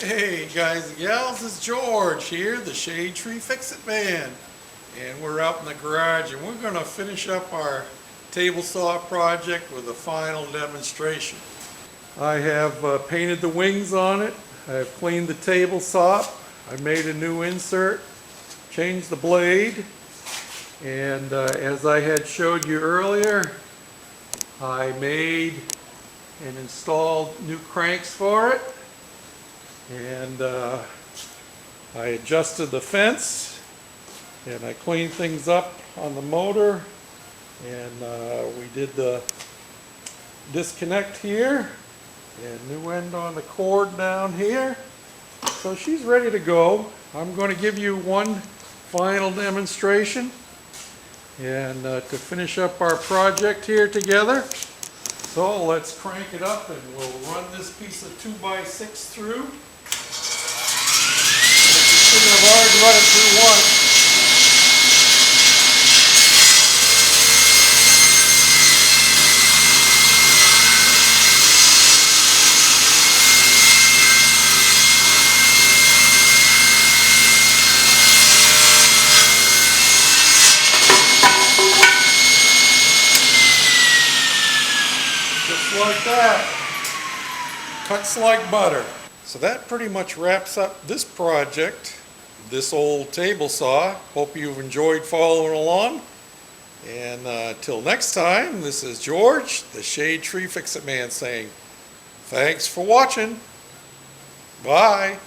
Hey guys and gals, it's George here, the Shade Tree Fix-It Man. And we're out in the garage and we're going to finish up our table saw project with a final demonstration. I have painted the wings on it, I've cleaned the table saw, I made a new insert, changed the blade, and as I had showed you earlier, I made and installed new cranks for it. And I adjusted the fence and I cleaned things up on the motor, and we did the disconnect here and new end on the cord down here. So she's ready to go. I'm going to give you one final demonstration and to finish up our project here together. So let's crank it up and we'll run this piece of 2x6 through. Shouldn't have already run it through once. Just like that. Cuts like butter. So that pretty much wraps up this project, this old table saw. Hope you've enjoyed following along. And till next time, this is George, the Shade Tree Fix-It Man, saying thanks for watching. Bye.